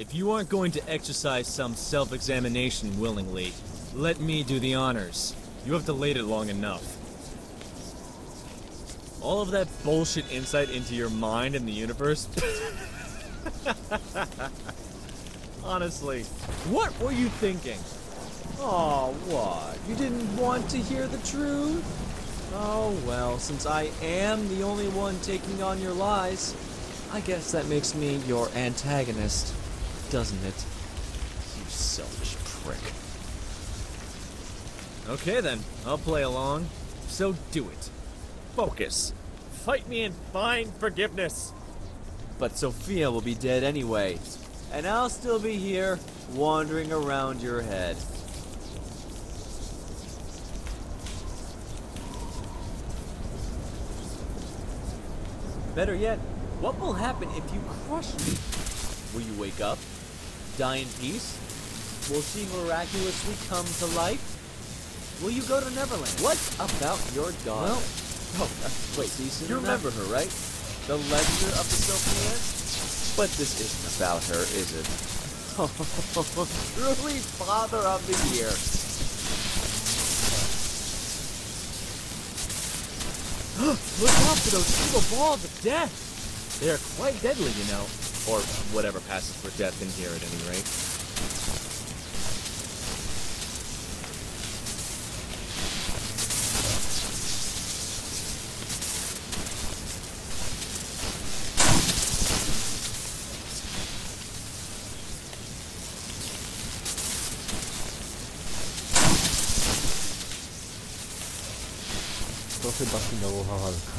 If you aren't going to exercise some self-examination willingly, let me do the honors. You have delayed it long enough. All of that bullshit insight into your mind and the universe? Honestly, what were you thinking? Oh, what? You didn't want to hear the truth? Oh, well, since I am the only one taking on your lies, I guess that makes me your antagonist, doesn't it? You selfish prick. Okay then, I'll play along. So do it. Focus. Fight me and find forgiveness. But Sophia will be dead anyway, and I'll still be here, wandering around your head. Better yet, what will happen if you crush me? Will you wake up? Die in peace? Will she miraculously come to life? Will you go to Neverland? What about your daughter? Well, wait, you remember her, right? The lecture of the Sophians? But this isn't about her, is it? Truly Father of the Year. Look out for those evil balls of death! They are quite deadly, you know. Or whatever passes for death in here at any rate. Proszę basti dołowa walka.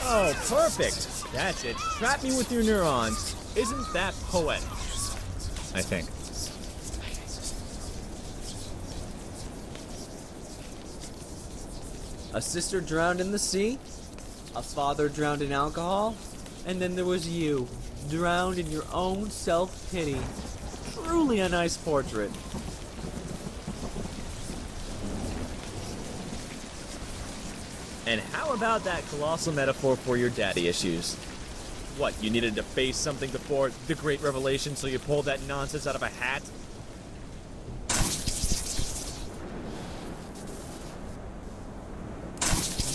Oh, perfect! That's it. Trap me with your neurons. Isn't that poetic? I think. A sister drowned in the sea, a father drowned in alcohol, and then there was you, drowned in your own self-pity. Truly a nice portrait. And how about that colossal metaphor for your daddy issues? What, you needed to face something before the great revelation, so you pulled that nonsense out of a hat?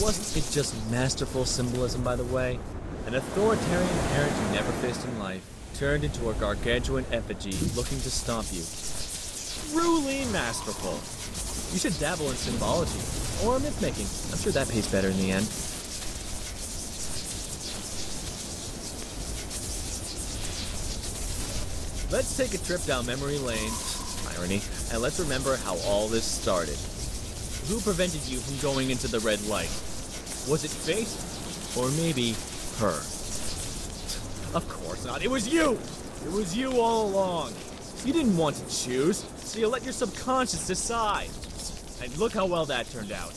Wasn't it just masterful symbolism, by the way? An authoritarian parent you never faced in life turned into a gargantuan effigy looking to stomp you. Truly masterful. You should dabble in symbology or myth-making. I'm sure that pays better in the end. Let's take a trip down memory lane, irony, and let's remember how all this started. Who prevented you from going into the red light? Was it fate? Or maybe her? Of course not. It was you! It was you all along. You didn't want to choose, so you let your subconscious decide. And look how well that turned out.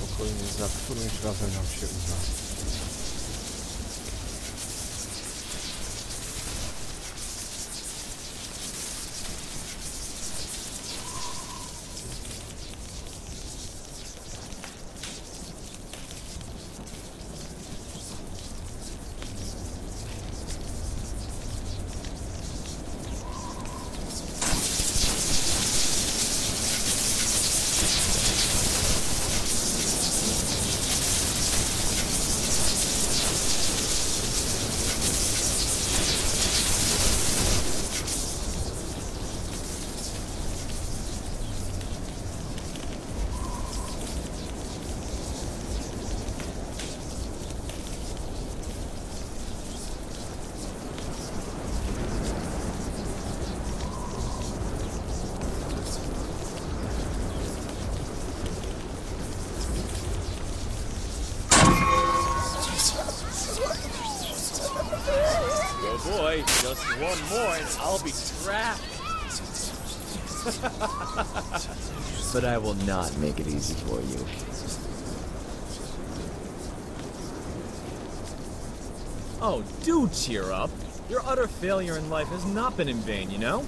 Spokojnie, za którymś razem nam się uda. Oh boy, just one more and I'll be trapped. But I will not make it easy for you. Oh, do cheer up. Your utter failure in life has not been in vain, you know?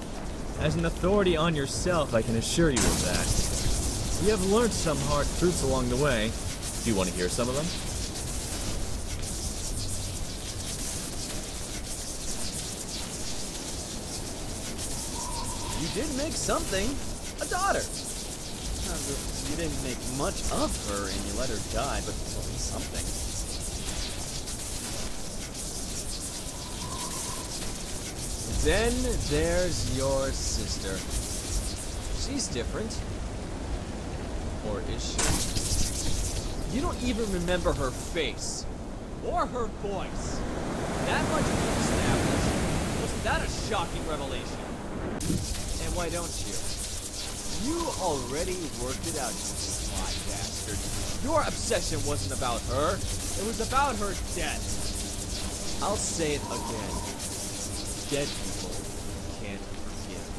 As an authority on yourself, I can assure you of that. You have learned some hard truths along the way. Do you want to hear some of them? You did make something. A daughter! You didn't make much of her and you let her die, but well, something. Then there's your sister. She's different. Or is she? You don't even remember her face. Or her voice. That much we established. Wasn't that a shocking revelation? And why don't you? You already worked it out, you sly bastard. Your obsession wasn't about her. It was about her death. I'll say it again. Dead people can't forgive.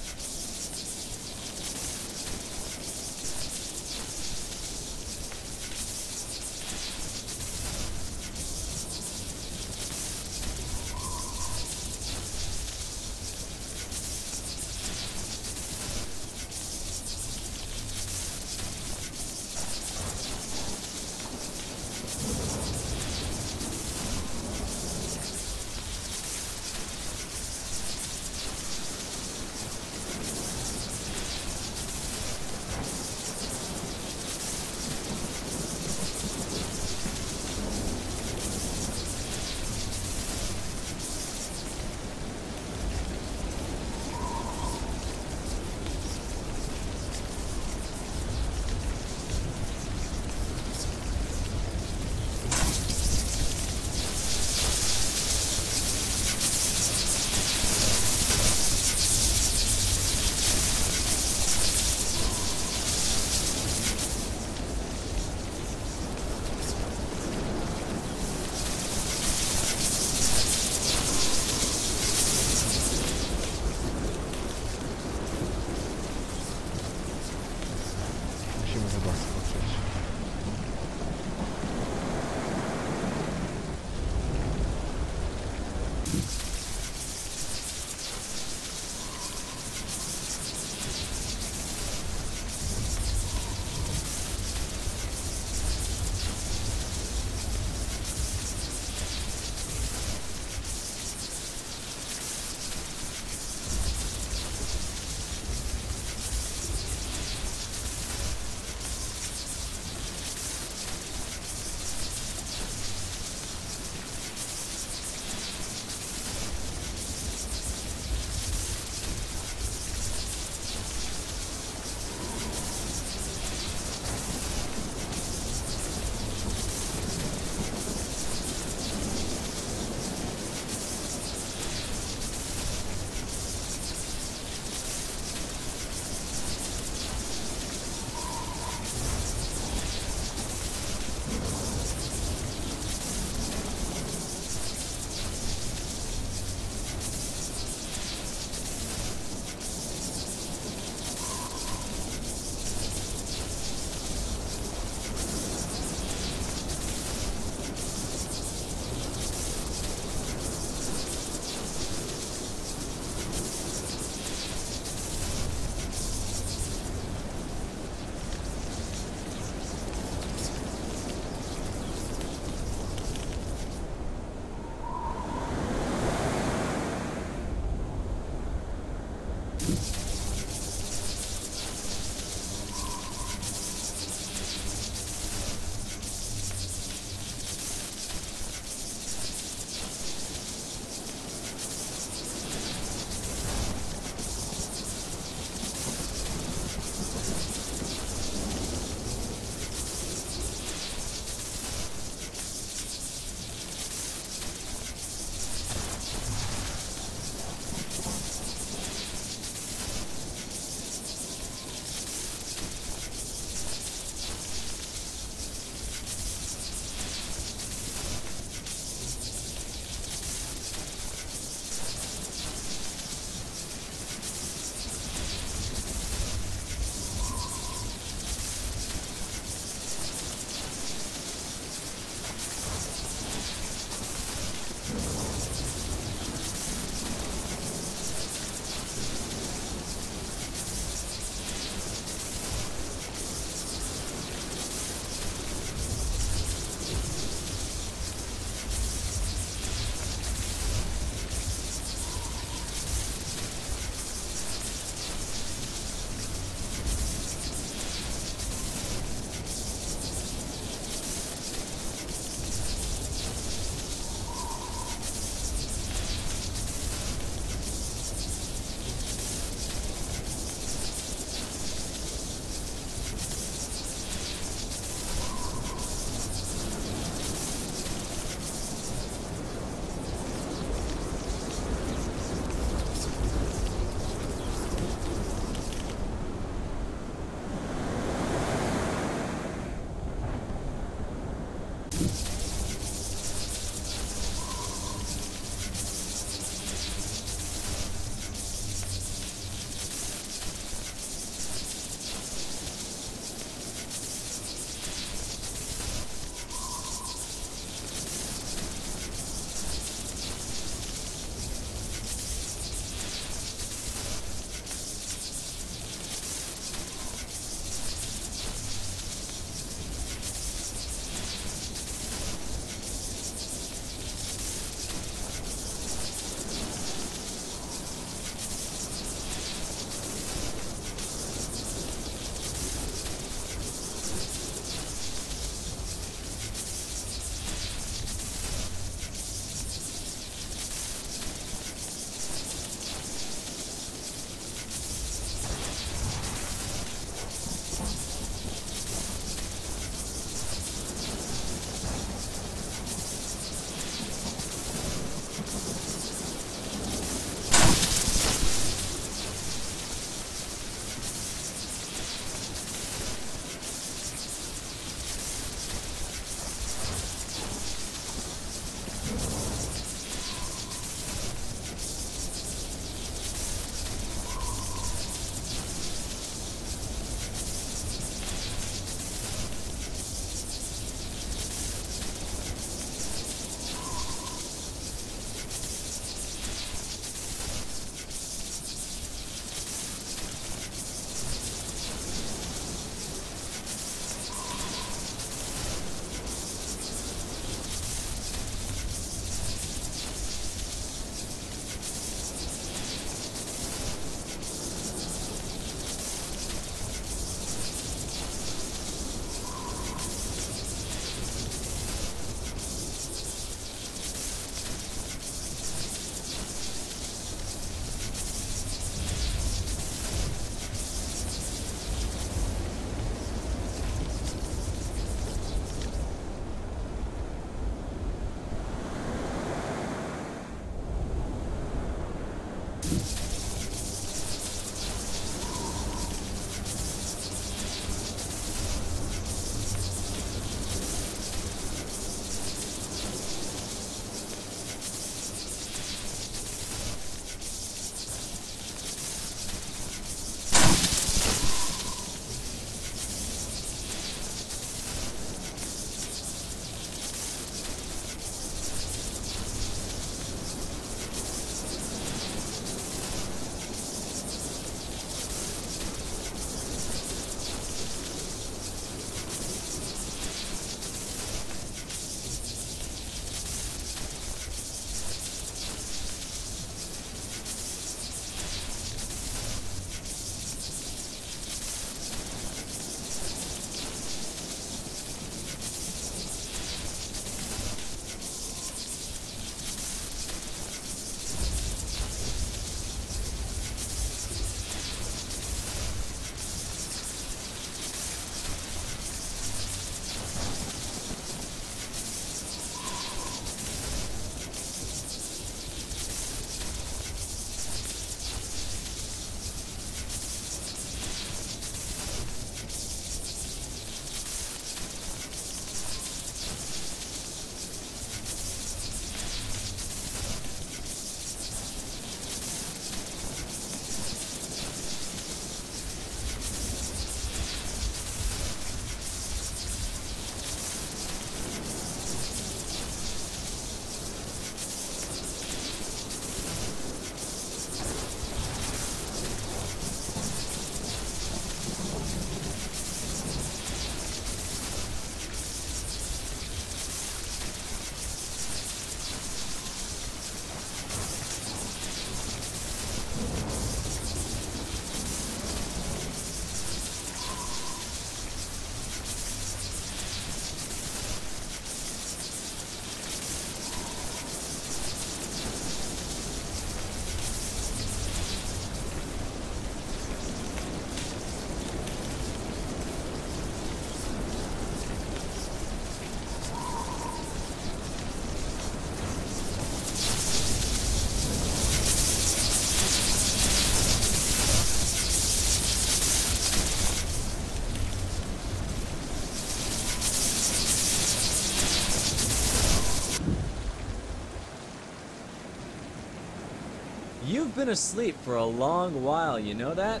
You've been asleep for a long while, you know that?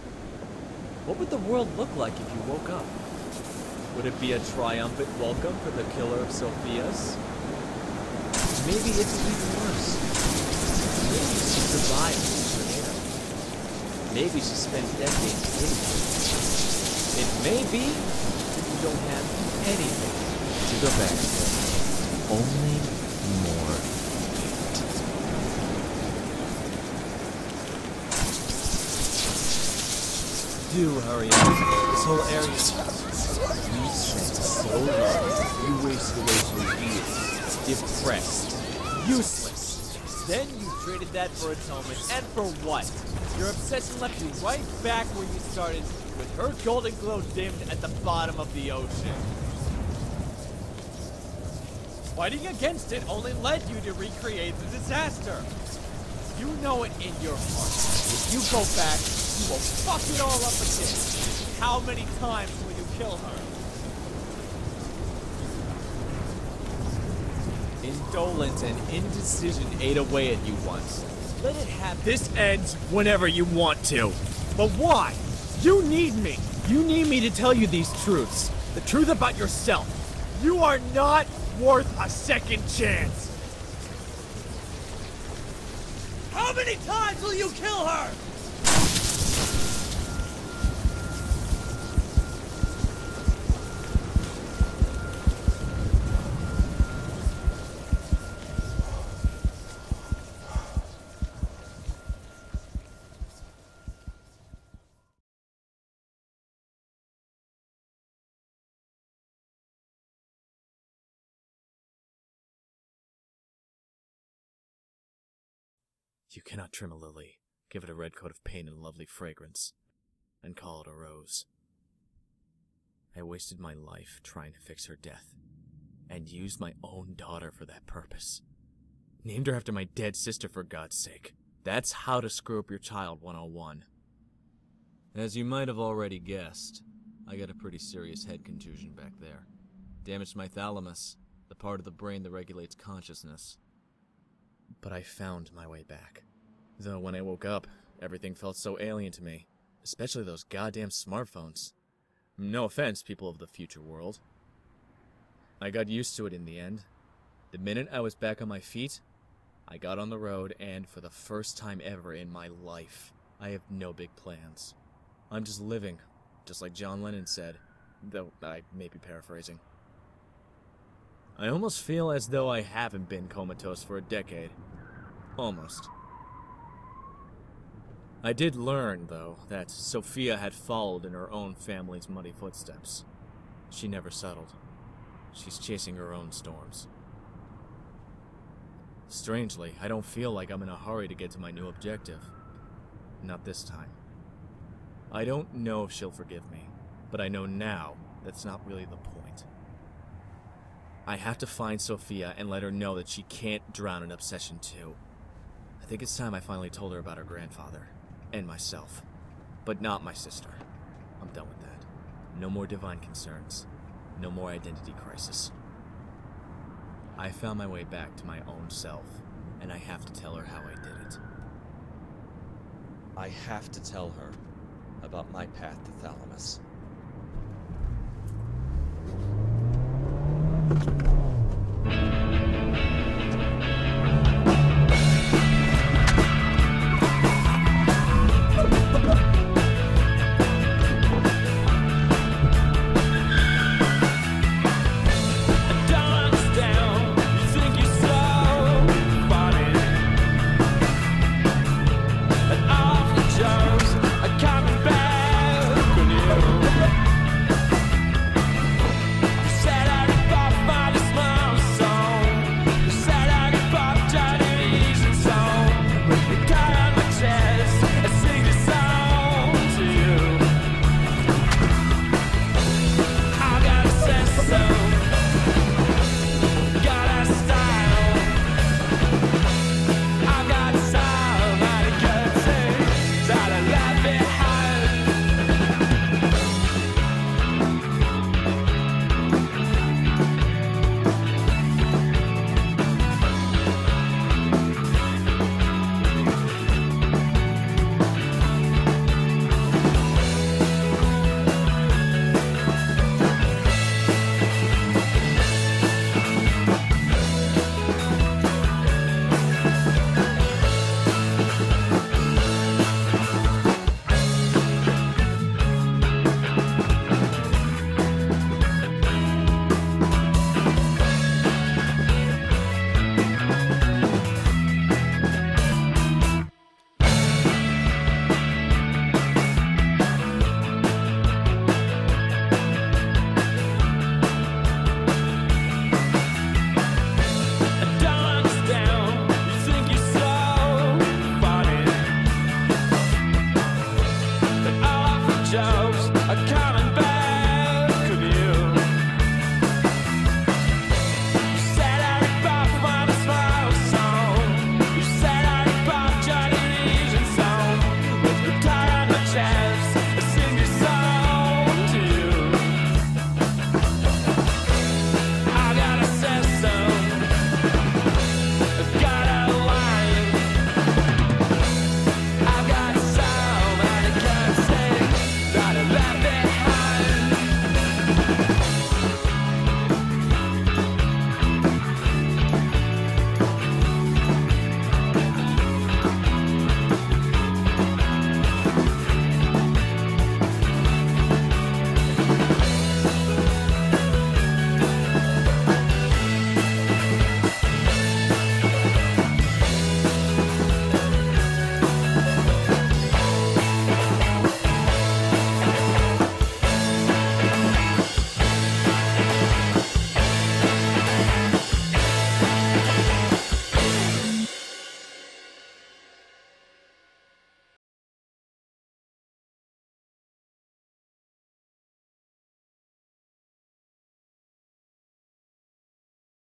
What would the world look like if you woke up? Would it be a triumphant welcome for the killer of Sophia's? Maybe it's even worse. Maybe she survived the tornado. Maybe she spent decades hidden. It may be that you don't have anything to go back to. Only more. Do hurry up. This whole area is... We spent so long. You wasted away for years. Depressed. Useless. Then you traded that for atonement. And for what? Your obsession left you right back where you started, with her golden glow dimmed at the bottom of the ocean. Fighting against it only led you to recreate the disaster. You know it in your heart. If you go back, you will fuck it all up again. How many times will you kill her? Indolence and indecision ate away at you once. Let it happen. This ends whenever you want to. But why? You need me. You need me to tell you these truths. The truth about yourself. You are not worth a second chance. How many times will you kill her? You cannot trim a lily, give it a red coat of paint and lovely fragrance, and call it a rose. I wasted my life trying to fix her death, and used my own daughter for that purpose. Named her after my dead sister, for God's sake. That's how to screw up your child 101. As you might have already guessed, I got a pretty serious head contusion back there. Damaged my thalamus, the part of the brain that regulates consciousness. But I found my way back. Though when I woke up, everything felt so alien to me. Especially those goddamn smartphones. No offense, people of the future world. I got used to it in the end. The minute I was back on my feet, I got on the road, and for the first time ever in my life, I have no big plans. I'm just living, just like John Lennon said, though I may be paraphrasing. I almost feel as though I haven't been comatose for a decade. Almost. I did learn, though, that Sophia had followed in her own family's muddy footsteps. She never settled. She's chasing her own storms. Strangely, I don't feel like I'm in a hurry to get to my new objective. Not this time. I don't know if she'll forgive me, but I know now that's not really the point. I have to find Sophia and let her know that she can't drown in obsession too. I think it's time I finally told her about her grandfather. And myself. But not my sister. I'm done with that. No more divine concerns. No more identity crisis. I found my way back to my own self, and I have to tell her how I did it. I have to tell her about my path to Thalamus.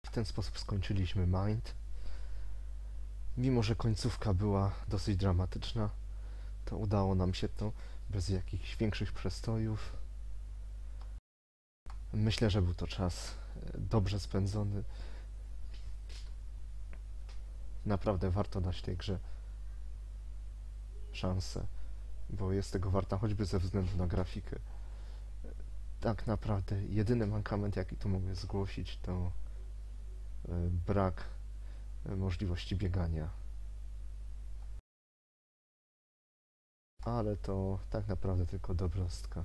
W ten sposób skończyliśmy Mind. Mimo że końcówka była dosyć dramatyczna, to udało nam się to bez jakichś większych przestojów. Myślę, że był to czas dobrze spędzony. Naprawdę warto dać tej grze szansę, bo jest tego warta choćby ze względu na grafikę. Tak naprawdę jedyny mankament, jaki tu mogę zgłosić, to brak możliwości biegania. Ale to tak naprawdę tylko drobnostka.